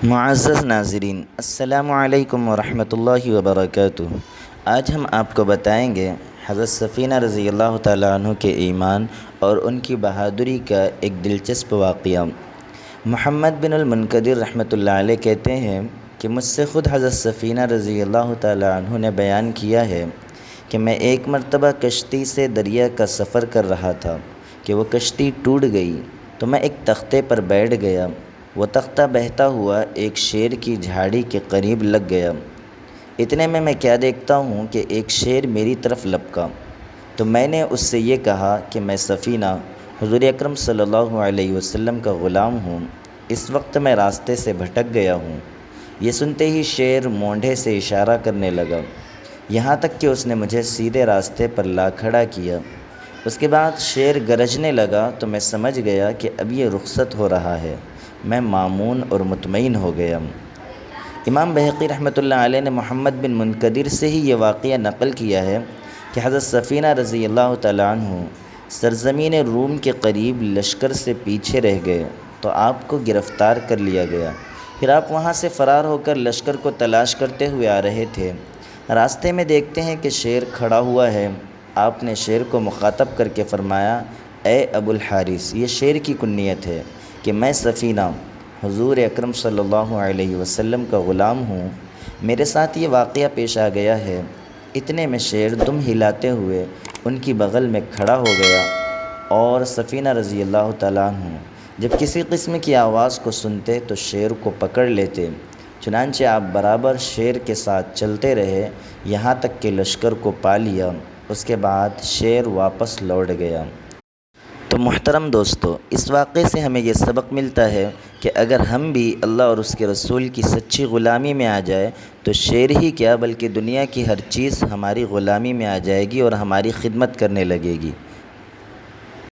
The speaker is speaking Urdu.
معزز ناظرین، السلام علیکم ورحمۃ اللہ وبرکاتہ۔ آج ہم آپ کو بتائیں گے حضرت سفینہ رضی اللہ تعالیٰ عنہ کے ایمان اور ان کی بہادری کا ایک دلچسپ واقعہ۔ محمد بن المنکدر رحمۃ اللہ علیہ کہتے ہیں کہ مجھ سے خود حضرت سفینہ رضی اللہ تعالیٰ عنہ نے بیان کیا ہے کہ میں ایک مرتبہ کشتی سے دریا کا سفر کر رہا تھا کہ وہ کشتی ٹوٹ گئی تو میں ایک تختے پر بیٹھ گیا۔ وہ تختہ بہتا ہوا ایک شیر کی جھاڑی کے قریب لگ گیا۔ اتنے میں کیا دیکھتا ہوں کہ ایک شیر میری طرف لپکا، تو میں نے اس سے یہ کہا کہ میں سفینہ حضور اکرم صلی اللہ علیہ وسلم کا غلام ہوں، اس وقت میں راستے سے بھٹک گیا ہوں۔ یہ سنتے ہی شیر مونڈھے سے اشارہ کرنے لگا، یہاں تک کہ اس نے مجھے سیدھے راستے پر لا کھڑا کیا۔ اس کے بعد شیر گرجنے لگا تو میں سمجھ گیا کہ اب یہ رخصت ہو رہا ہے۔ میں مامون اور مطمئن ہو گیا۔ امام بہقی رحمۃ اللہ علیہ نے محمد بن منکدر سے ہی یہ واقعہ نقل کیا ہے کہ حضرت سفینہ رضی اللہ تعالیٰ عنہ سرزمین روم کے قریب لشکر سے پیچھے رہ گئے تو آپ کو گرفتار کر لیا گیا۔ پھر آپ وہاں سے فرار ہو کر لشکر کو تلاش کرتے ہوئے آ رہے تھے۔ راستے میں دیکھتے ہیں کہ شیر کھڑا ہوا ہے۔ آپ نے شیر کو مخاطب کر کے فرمایا، اے ابو الحارث، یہ شیر کی کنیت ہے کہ میں سفینہ حضور اکرم صلی اللہ علیہ وسلم کا غلام ہوں، میرے ساتھ یہ واقعہ پیش آ گیا ہے۔ اتنے میں شیر دم ہلاتے ہوئے ان کی بغل میں کھڑا ہو گیا، اور سفینہ رضی اللہ تعالیٰ عنہ جب کسی قسم کی آواز کو سنتے تو شیر کو پکڑ لیتے۔ چنانچہ آپ برابر شیر کے ساتھ چلتے رہے یہاں تک کہ لشکر کو پا لیا۔ اس کے بعد شیر واپس لوٹ گیا۔ تو محترم دوستو، اس واقعے سے ہمیں یہ سبق ملتا ہے کہ اگر ہم بھی اللہ اور اس کے رسول کی سچی غلامی میں آ جائے تو شیر ہی کیا بلکہ دنیا کی ہر چیز ہماری غلامی میں آ جائے گی اور ہماری خدمت کرنے لگے گی۔